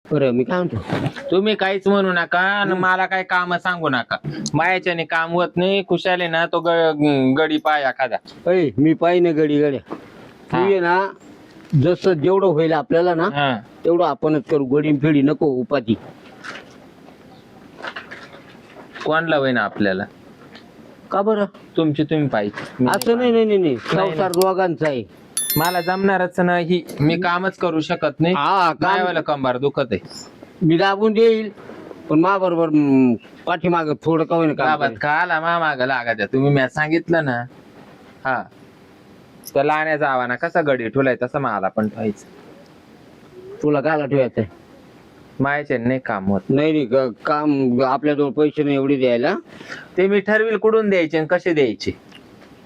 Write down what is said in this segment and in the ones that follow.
बरं मी काय म्हणतो, तुम्ही काहीच म्हणू नका आणि मला काही काम सांगू नका. मायाच्याने काम होत नाही. खुशाले ना तो गडी पाय एखादा. अय मी पाहिजे गडी गड्या, तू हा. ये ना जसं जेवढं होईल आपल्याला ना हा तेवढं आपणच करू. गडी फिडी नको उपाधी. कोणला होईना आपल्याला? का बरं? तुमची तुम्ही पाहिजे. असं नाही नाही नाही नाही, संसार दोघांचा आहे. मला जमणारच नाही. मी कामच करू शकत नाही. हा काय काम वाला कंबार दुखत आहे. मी दाबून देईल, पण मा बरोबर पाठीमाग थोडं का होईना काम बाबा करेल. का आला माग लागा द्या. तुम्ही मी सांगितलं ना. हा तर लाण्याचा आवाना कसा गडी ठुलाय तसं मला पण ठेवायचं. तुला कायला ठेवायचंय? मायाचे नाही काम होत. नाही नाही काम आपल्याजवळ पैसे नाही एवढे द्यायला. ते मी ठरविल कुठून द्यायचे आणि कसे द्यायचे.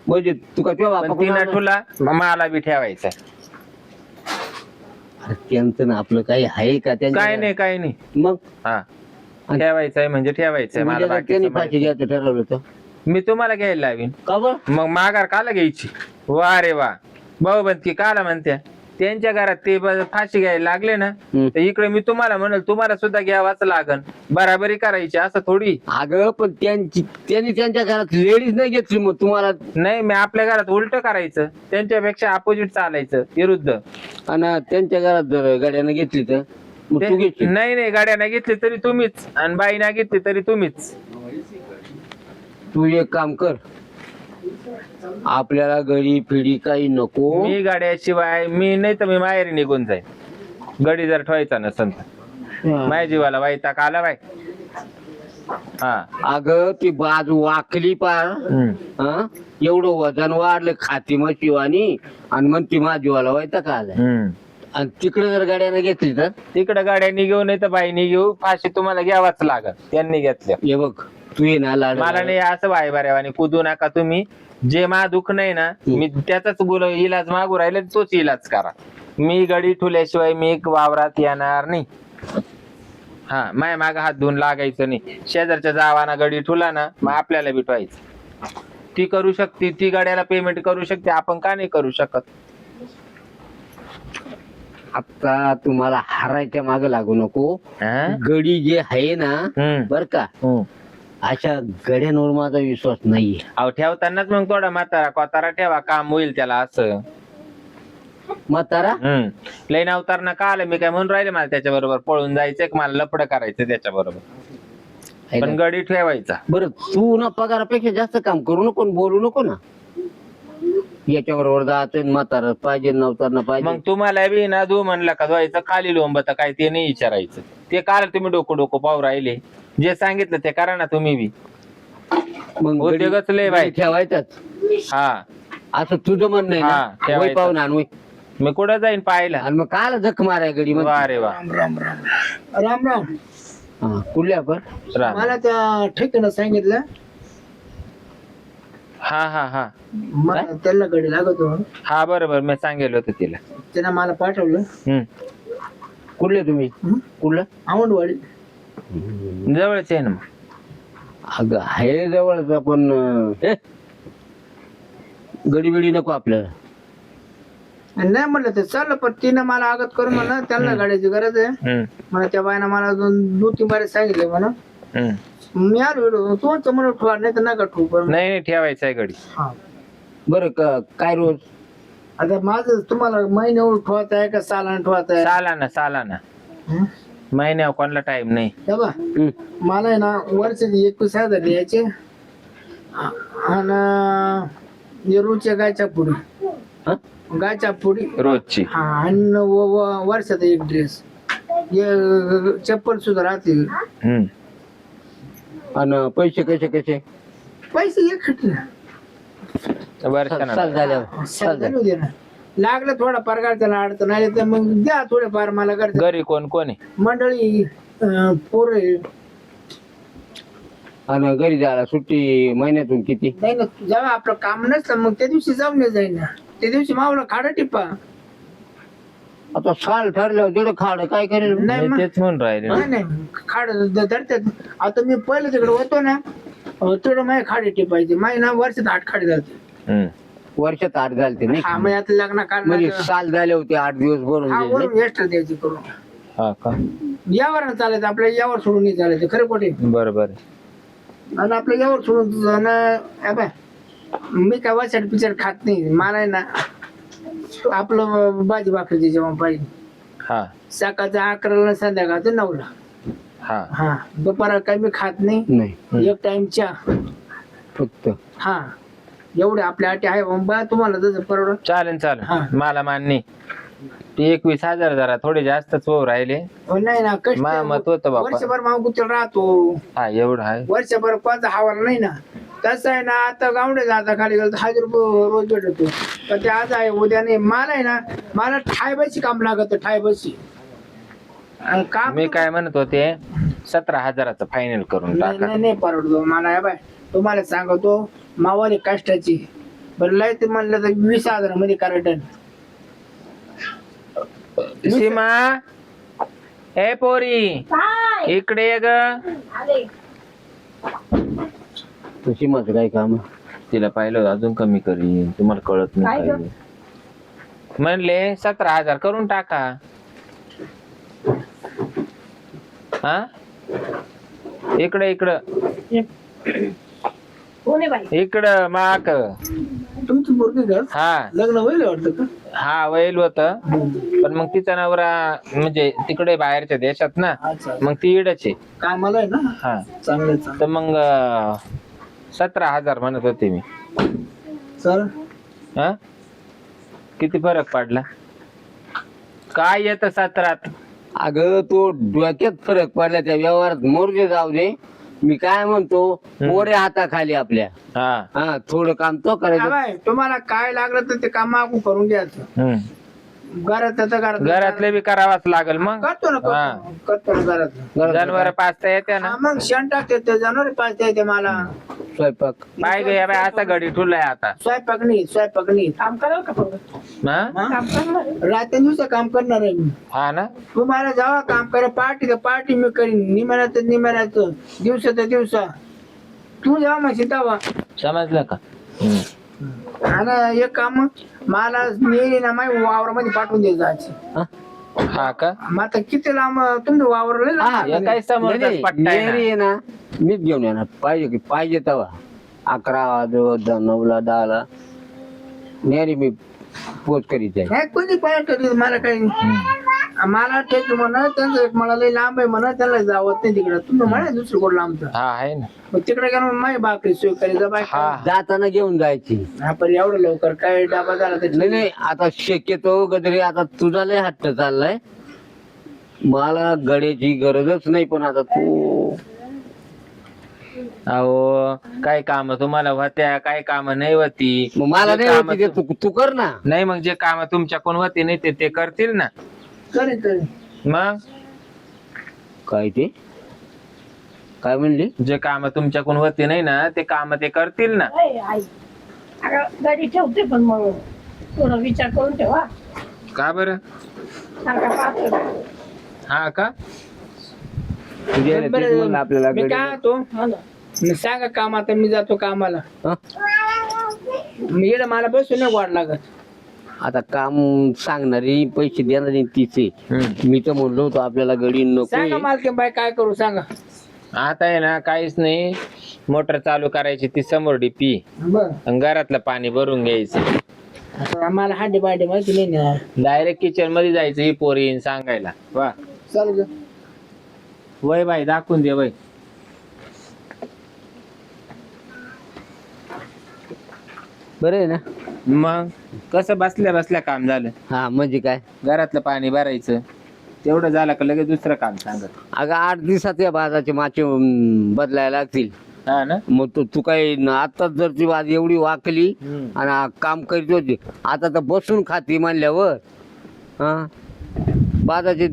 म्हणजे तू का ठेवा पण तिनं ठुला मला बी ठेवायचं. त्यांचं ना आपलं काही आहे का? त्यांचं काय नाही काय नाही. मग हा ठेवायचंय म्हणजे ठेवायचंय. मला म्हणजे त्यांनी बाकीचं फाशी माहिती. घ्यायचं ठरवलं होतं. मी तुम्हाला घ्यायला लावीन. का बरं? मग माघार काला घ्यायची? वा रे वा. भाऊबंदकी काला म्हणत्या? त्यांच्या घरात ते फाशी घ्यायला लागले ना तर इकडे मी तुम्हाला म्हणल तुम्हाला सुद्धा घ्यावाच लागन. बराबरी करायची असं थोडी. अगं पण त्यांनी त्यांच्या घरात लेडीज नाही घेतली, मग तुम्हाला? नाही मी आपल्या घरात उलट करायचं. त्यांच्यापेक्षा अपोजिट चालायचं विरुद्ध. आणि त्यांच्या घरात जर गाड्यानं घेतली तर मग तू घेतली? नाही नाही गाड्या नाही घेतली तरी तुम्हीच आणि बाई नाही घेतली तरी तुम्हीच. तू एक काम कर, आपल्याला गडी फिडी काही नको. मी गाड्याशिवाय मी नाही तर मी माहेरी निघून जाईन. गडी जर ठेवायचा नसेल तर माझ्या जीवाला वैताग आला बाई. हा अगं ती बाजू वाकली पार. हा एवढं वजन वाढलं खाती मग शिवानी आणि मग ती माझीवाला व्हायचा का आलाय. आणि तिकडे जर गाड्यानं घेतली तर तिकडे गाड्यांनी घेऊ नाही तर बाईनी घेऊ. फाशी तुम्हाला घ्यावाच लागल. त्यांनी घेतल्या. हे बघ तू ये ना लाड. मला नाही असं बाय बऱ्यावानी कुदू नका तुम्ही. जे मा दुःख नाही ना मी त्याचाच इलाज मागू राहिले तोच इलाज करा. मी गडी ठुल्याशिवाय मी एक वावरात येणार नाही. हा माय माग हात धुवून लागायचं नाही. शेजारच्या जावाना गडी ठुला ना मग आपल्याला भेटवायचं. ती करू शकते, ती गाड्याला पेमेंट करू शकते, आपण का नाही करू शकत? आता तुम्हाला हारायच्या माग लागू नको. गडी जे आहे ना बर का, अशा गड्यांवर माझा विश्वास नाहीये. अहो ठेवतानाच मग थोडा म्हातारा कोतारा ठेवा, काम होईल त्याला असं. म्हातारा लय अवतार ना का आलं. मी काय म्हणून राहिले मला त्याच्या बरोबर पळून जायचंय का मला लपड करायचं त्याच्या बरोबर. पण गडी ठेवायचा. बरं तू ना पगारापेक्षा जास्त काम करू नको, बोलू नको ना. याच्या बरोबर जायचं म्हातारा पाहिजे नवतार ना पाहिजे. मग तुम्हाला बी ना दू म्हणलं का व्हायचं खाली लोंबत काय ते नाही विचारायचं. ते काल तुम्ही डोकं पाहू राहिले. जे सांगितलं ते करा ना तुम्ही बी. मग उद्योगच लय बाई ठेवायचाच. हा असं तुझं म्हणणं आहे हा, ना? ठेवायचं. वय पाहून आण वय. मी कुठं जाईन पाहायला? आणि मग काल जख माराय गडी मग. वा रे वा. राम राम. हा कुठल्या पण राम. मला त्या ठेकेनं सांगितलं हा हा हा मला त्याला गडी लागतो. हा बरोबर मी सांगेल होतं तिला. त्यानं मला पाठवलं. कुठले तुम्ही? कुठलं? आवडवाडी. जवळच आहे ना मग. अगं आहे जवळच पण गडी बिडी नको आपल्याला. नाही म्हणलं ते चाललं, पण तिनं मला आगत करून म्हणा त्यांना गाड्याची गरज आहे म्हणा. त्या बायनं मला दोन तीन बारे सांगितले म्हणा. मी आलो तुमचं म्हणून ठेवा, नाही तर नका ठेवू. नाही नाही ठेवायचं आहे गडी. बरं काय रोज? आता माझं तुम्हाला महिन्यावर ठेवायचं आहे का सालाना ठेवायचं आहे? सालाना महिन्यावर कोणाला टाइम नाही. बा मला आहे ना वर्षाची 21,000 द्यायचे आणि रोजच्या गायच्या पुढे गायच्या पुढे रोजची. हा आणि वर्षाचा एक ड्रेस, चप्पल सुद्धा राहते. आणि पैसे कसे पैसे एक खटे वर्षानं दे ना. लागलं थोडा पगार त्याला अडचण नाही तर मग द्या थोडेफार मला करते. घरी कोण आहे? मंडळी पोरं आहे. आणि घरी जायला सुट्टी महिन्यातून किती? नाही ना जेव्हा आपलं काम नसतं मग त्या दिवशी जाऊन जाईल ना. त्या दिवशी मावला खाडा टिप्पा. आता साल ठरल्यावर जेवढं खाड काय करेल? नाही मग. तेच म्हणून राहिले. नाही खाड धरतात. आता मी पहिलं तिकडे होतो ना तेवढं माझ्या खाडे टिपायचे. माझे ना वर्षात 8 खाडे जाते. वर्षात 8 झालते नाही हा मग आता लग्न म्हणजे काढणार साल झाले होते 8 दिवस भरून दिले. एक्स्ट्रा द्यायची करून. हा का? यावर चालायचं, आपल्या यावर सोडून नाही चालायचं, खरं खोटे. बरोबर. आणि आपल्या यावर सोडून बाय मी काय वाचड पिचड खात नाही. मला आहे ना आपलं भाजी भाकरीचे जेवण पाहिजे. हा सकाळचं 11ला संध्याकाळचं 9ला. हा हा दुपारा काही मी खात नाही. नाही एक टाइम चहा फक्त. हा एवढे आपल्या अटी आहे बा. तुम्हाला जसं परवडत. चालेल हा. चालेल, मला मान्य. ते 21,000 जरा थोडे जास्तच हो राहिले. नाही ना कष्ट मत होतं बापा. वर्षभर माग गुचल राहतो. हा एवढं आहे. वर्षभर कोणता हवाला नाही ना. तसं आहे ना आता गावडे जाता खाली गेलं 1,000 रुपये रोज भेटतो. पण ते आज आहे उद्या नाही. मला आहे ना मला ठाय बशी काम लागत. ठाय बशी काम मी काय म्हणत होते 17,000चं फायनल करून टाका. नाही परवडतो मला. हे बाय तुम्हाला सांगतो मावाली कष्टाची. बरं लय ते म्हणलं तर 20,000 मध्ये करायचं. सीमा ए पोरी इकडे ये ग. तुझी माझं काय काम आहे? तिला पाहिलं अजून कमी करी, तुम्हाला कळत नाही काही. म्हणले 17,000 करून टाका. हा इकडे इकडं इकडं माक. तुमची मुलगी घर हा लग्न होईल वाटतं का? हा वैल होत, पण मग तिचा नवरा म्हणजे तिकडे बाहेरच्या देशात ना, अच्छा मग ती इडच आहे. कामाला आहे ना. हा चांगलं तर मग 17,000 म्हणत होते मी. सर हा किती फरक पडला? काय येत 17त? अगं तो डोक्यात फरक पडला त्या व्यवहारात. मोरजे जाऊ दे. मी काय म्हणतो पोरे हाताखाली आपल्या. हा हा थोडं काम तो करायचं. तुम्हाला काय लागलं तर ते काम आपण करून घ्यायचं. घरात घरातले बी करावाच लागल मग. करतो ना करतो ना घरात. जनावर पाचता येते ना. मग शेण टाकते ते जनावर पाचता येते मला. स्वयंपाक पाय गे बाय आता घडी ठुलाय आता. स्वयंपाक नाही काम कराल का रात्री दिवसा काम करणार आहे मी. हा ना तुम्हाला जावा काम करा. पार्टी मी करीन. निम्याचं दिवसा दिवसा तू जावा मग शितावा. समजलं का? आणि एक काम मला नेली ना माझ्या वावरामध्ये पाठवून द्यायचं आज. हा का? मग आता किती लांब तुमचं वावर लय लांब आहे. काय समोर पट्टा आहे नेहरी आहे ना मीच घेऊन येणार. पाहिजे तेव्हा 11 वाजता 9ला 10ला नेहरी मी पोच करीत आहे. नाही कोणी पाहिजे कधी मला काही मला ठेक म्हणा त्यांचं एक मला लय लांब आहे म्हणा. त्याला जावत नाही तिकडं. तुम्ही म्हणा दुसरं कोण लांबचं. हा आहे ना. मग तिकडे गेलो माझी भाकरी सोय करायचं बाय. हा जाताना घेऊन जायची. आपण एवढं लवकर काय डबा झाला नाही आता शक्यतो गजरे आता तुझा लय हट्ट चाललाय. मला गड्याची गरजच नाही. पण आता तू अहो काय काम तुम्हाला होत्या, काय काम नाही होती. मग मला जे नाही कामं होती ते तू कर ना. नाही मग जे काम तुमच्याकडून होते नाही ते करतील ना. करी मग काय ते काय म्हणली? जे काम तुमच्याकडून होते नाही ना ते काम ते करतील ना. गाडी ठेवते पण मग थोडा विचार करून ठेवा. का बरं? सारखा पाहतो. हा का? आपल्याला मी काय होतो हो ना. मी सांगा काम आता मी जातो कामाला. हं? मी येणं मला बसून नाही वाट लागत. आता काम सांगणारी पैसे देणारी तिचे. मी तर म्हणलो होतो आपल्याला गडी सांगा नको. मालकीन बाई काय करू सांगा. आता आहे ना काहीच नाही. मोटर चालू करायची ती समोर डीपी बर आणि घरातलं पाणी भरून घ्यायचं. आम्हाला हांडी बांडी माहिती नाही ना. डायरेक्ट किचन मध्ये जायचं ही पोरी येईन सांगायला. वा चालू वय बाई दाखवून दे वय. बरं आहे ना. मग कसं बसल्या बसल्या काम झालं. हा म्हणजे काय? घरातलं पाणी भरायचं तेवढं झालं का लगेच दुसरं काम सांगत. अगं 8 दिवसात या बाजाचे माचे बदलायला लागतील. हा ना. मग तू काही आताच जर ती बाज एवढी वाकली आणि काम करीत होती आता तर बसून खाती म्हणल्यावर हा बाजाचे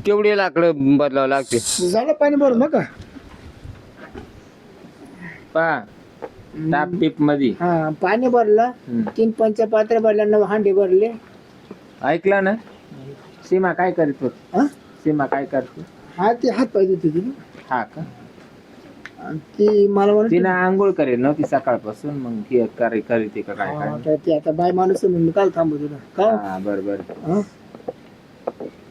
तेवढे लाकडं बदलावं लागते. झालं पाणी भरून नका. पहा टाप टीप मध्ये. हा पाणी भरलं. 3 पंचपात्र भरलं. 9 हांडे भरले. ऐकलं ना. सीमा काय करतो? हा? सीमा काय करतो? हा ते हात पाहिजे होते हा का? ती मला म्हणत तिनं आंघोळ करेल नव्हती सकाळपासून मग ती करीते का काय काय. ते आता बाय माणूस म्हणून काल थांबवतो ना. का हा बरोबर. हा?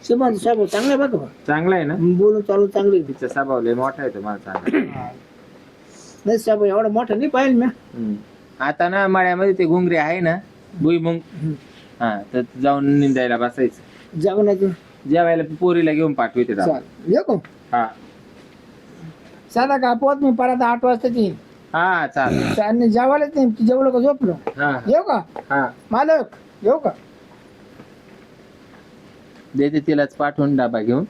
शिवाजी साहेब चांगले बघा चांगला आहे ना बोलून चालू चांगले तिचा स्वभाव लय मोठा आहे तो मला चांगला. नाही साहेब एवढा मोठा नाही पाहिजे मी आता ना मळ्यामध्ये ते घुंगरे आहे ना भुईमुंग, हा तर जाऊन निंदायला बसायचं. जेवणाचं जेवायला पोरीला घेऊन पाठवते दादा. चाल येऊ का हा साधा का पोत मी परत 8 वाजता येईन हा चालेल. आणि जेवायलाच नाही जेवलं का झोपलो हा येऊ का हा मालक येऊ का देते तिलाच पाठवून डबा घेऊन,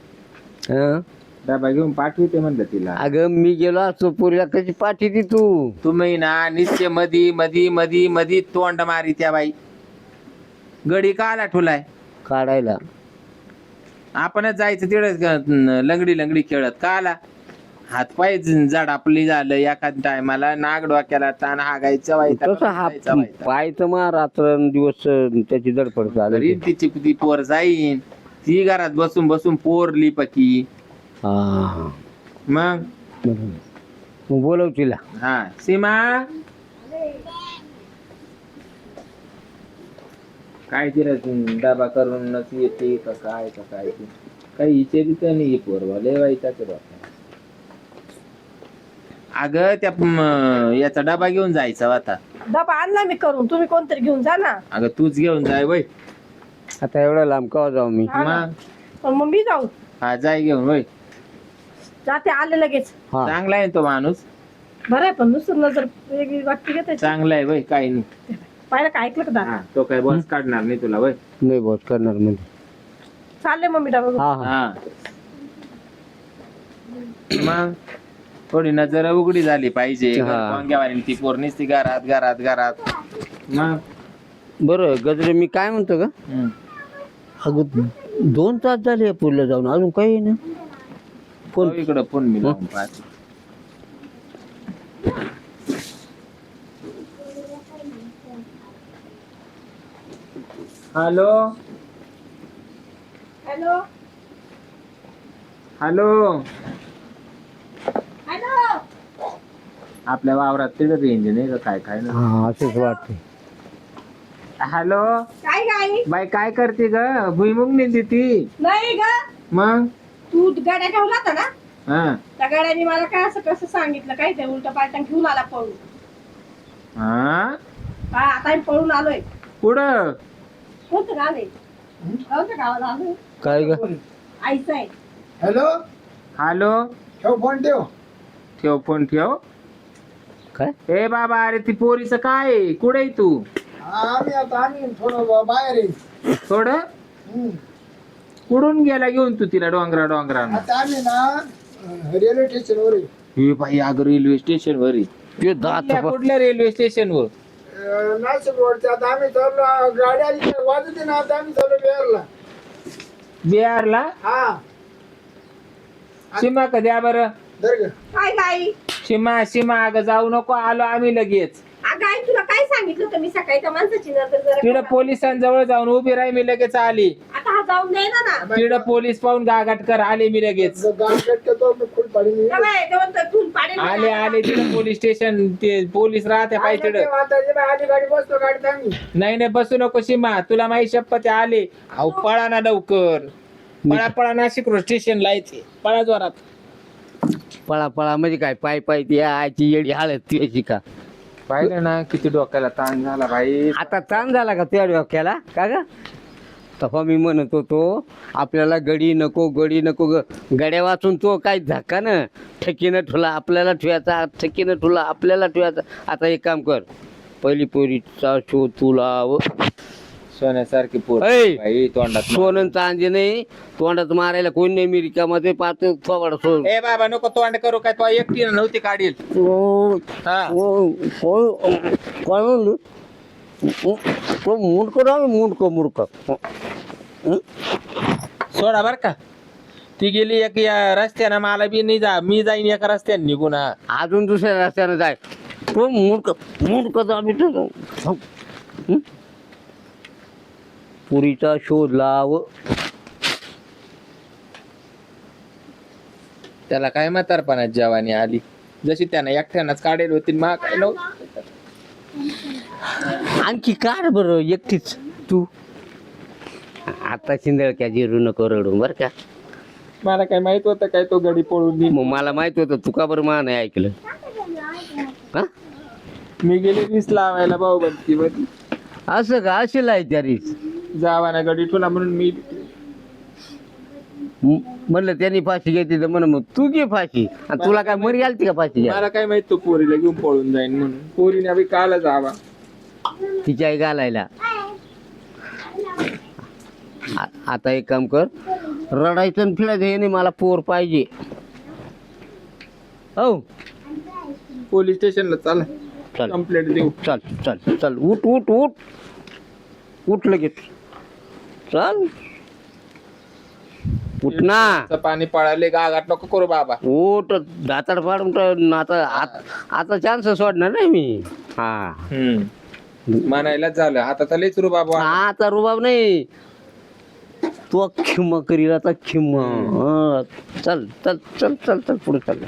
हं? डबा घेऊन पाठवते म्हणलं तिला. अगं मी गेलो असतो पोरीला कशी पाठी ती तू तुम्ही ना निश्चय मधी मधी मधी मधी तोंड मारी त्या बाई गडी का आला ठुलाय. काढायला. आपणच जायचं तिकडे लंगडी लंगडी खेळत का आला. हातपाय जाड आपली झालं एखाद टायमाला नाग डोक्याला ताण हागायचं तसं हा पाय तर मग रात्र दिवस त्याची धडपड चालू घरी तिची ती पोर जाईन ती घरात बसून बसून पोरली पकी हा मग. बरोबर. मग बोलव तिला. हा सीमा काय तिला डबा करूनच येते का काय ती काही विचारित नाही पोरवा लय वाईटाचं डोक्याला. अगं त्या याचा डबा घेऊन जायचा आता. डबा आणला मी करून, तुम्ही कोणतरी घेऊन जा ना. अगं तूच घेऊन जाय वय. आता एवढा लांब का जाऊ मी. हा ना. मग पण मग मी जाऊ हा जाय घेऊन वय. जाते आले लगेच. हा चांगला आहे तो माणूस, बरं आहे पण दुसरं नजर वेगळी वाटते का त्याची. चांगला आहे वय काही नाही. पाहिलं का ऐकलं का दादा? हा तो काय बस काढणार नाही तुला वय. नाही बॉस करणार म्हणजे. चालले मग मी डबा घेऊन. हा हा हा मग थोडी नजर उघडी झाली पाहिजे. हा. वांग्यावानी ती पोर नुसती घरात घरात घरात. मग बरं गजरे मी काय म्हणतो का अगं 2 तास झाले पुढलं जाऊन अजून काही ना फोन. इकडं फोन मी लावून पाहते. Hello hello hello hello. आपल्या वावरात तिथं रेंज नाही का काय काय ना. हा असंच वाटतं. हॅलो काय काय बाई काय करते ग भुईमुंग नेली ती. नाही ग, मग तू गाड्या ठेवला होता ना, हा त्या गाड्याने मला काय असं कसं सांगितलं काय ते उलट पालटण घेऊन आला पळून. हा हा आता आम्ही पळून आलोय. कुठं कोणतं गाव आहे? कोणत्या गावाला आलोय? काय ग आईचं आहे. हॅलो हॅलो ठेव फोन ठेव ठेव फोन ठेव. काय ए बाबा अरे ती पोरीचं काय आहे? कुठे आहे तू. आम्ही थोडं बाहेर आहे थोडं कुठून गेला घेऊन तू तिला डोंगरा आता आम्ही ना रेल्वे स्टेशनवर आहे. हे बाई अगं रेल्वे स्टेशन वर आहे. ते दात कुठल्या रेल्वे स्टेशन वर. नाशिक रोडच्या आता आम्ही चाललो गाडी आली वाजते ना आता आम्ही चाललो बिहारला. बिहारला. हा सीमा कधी बरं. दर्ग काय काय सीमा सीमा अगं जाऊ नको आलो आम्ही लगेच. अगं आई तुला काय सांगितलं होतं मी सकाळी त्या माणसाची नजर जरा तिकडं पोलिसांजवळ जाऊन उभी राही मी लगेच आली. आता हा जाऊन दे ना. तिकडं पोलीस पाहून गागाट कर आले मी लगेच. गाडी करतो मी फुल पाडी धुवून पाडेल. आले आले तिकडं पोलीस स्टेशन ते पोलीस राहते पाहिजे तिकडं. आधी गाडी बसतो गाडी चांगली नाही नाही बसू नको सीमा तुला माही शपथ आहे, आले. अहो पळा ना लवकर पळा पळा नाशिक रोड स्टेशनला येते पळा जोरात. पळा म्हणजे काय पाय पाय ती आयची येडी हालत त्याची का. पाहिलं ना किती डोक्याला ताण झाला भाई. आता ताण झाला का त्या डोक्याला का ग. तेव्हा मी म्हणत होतो आपल्याला गडी नको गड्या वाचून तो काय धक्का ना ठेकीनं ठुला आपल्याला ठेवायचा ठेकीनं ठुला आपल्याला ठेवायचा. आता एक काम कर पहिली पोरीचा शोध तुला सोन्यासारखी पोर ऐ, भाई तोंडात सोनं चांदी नाही तोंडात मारायला कोणी नाही मिरिकामध्ये पाहतो थोबाड सोड. ए बाबा नको तोंड करू काय तो एकटीनं नव्हती काढील. हा काय म्हणलं तो मुंडक सोडा बर का. ती गेली एक या रस्त्यानं मला बी नाही जा मी जाईन एका रस्त्याने निघून. हा अजून दुसऱ्या रस्त्यानं जाय तो मुंडक आम्ही पुरीचा शोध लाव. त्याला काय म्हातारपणात जवानी आली जशी त्यानं एकट्यानंच काढेल होती मा काय नव्हतं. आणखी काढ बरं एकटीच तू आता शिंदळक्या जिरू नको रडू बर का. मला काय माहित होतं काय तो गडी पळून मग मला माहित होतं तुका बरं मा नाही ऐकलं. हा मी गेले वीस लावायला भाऊ बनती मध्ये असं का असेल आहे तरी. जावाना गडी ठेवला म्हणून मी म्हणलं त्यांनी फाशी घेतली तर म्हण मग तू घे फाशी. आणि तुला काय मरी आलती का फाशी घ्यायला? मला काय माहित तो पोरीला घेऊन पळून जाईन म्हणून. पोरीने अभि काला जावा तिच्या आई घालायला. आता एक काम कर, रडायचं आणि फिरायचं हे नाही, मला पोर पाहिजे. हो पोलीस स्टेशनला चला चल कंप्लेंट देऊ. चल चल चल उठ उठ उठ उठ लगेच चल उठ ना. पाणी पळाले गागाट नको करू बाबा. उठ दाताड पाडून तर आता आता चान्स सोडणार नाही मी. हा म्हणायलाच झालं आता लयच रू बाबा. आता रुबाब नाही, तो खिम्म करील आता खिम्म. चल चल चल चल चल पुढे चल.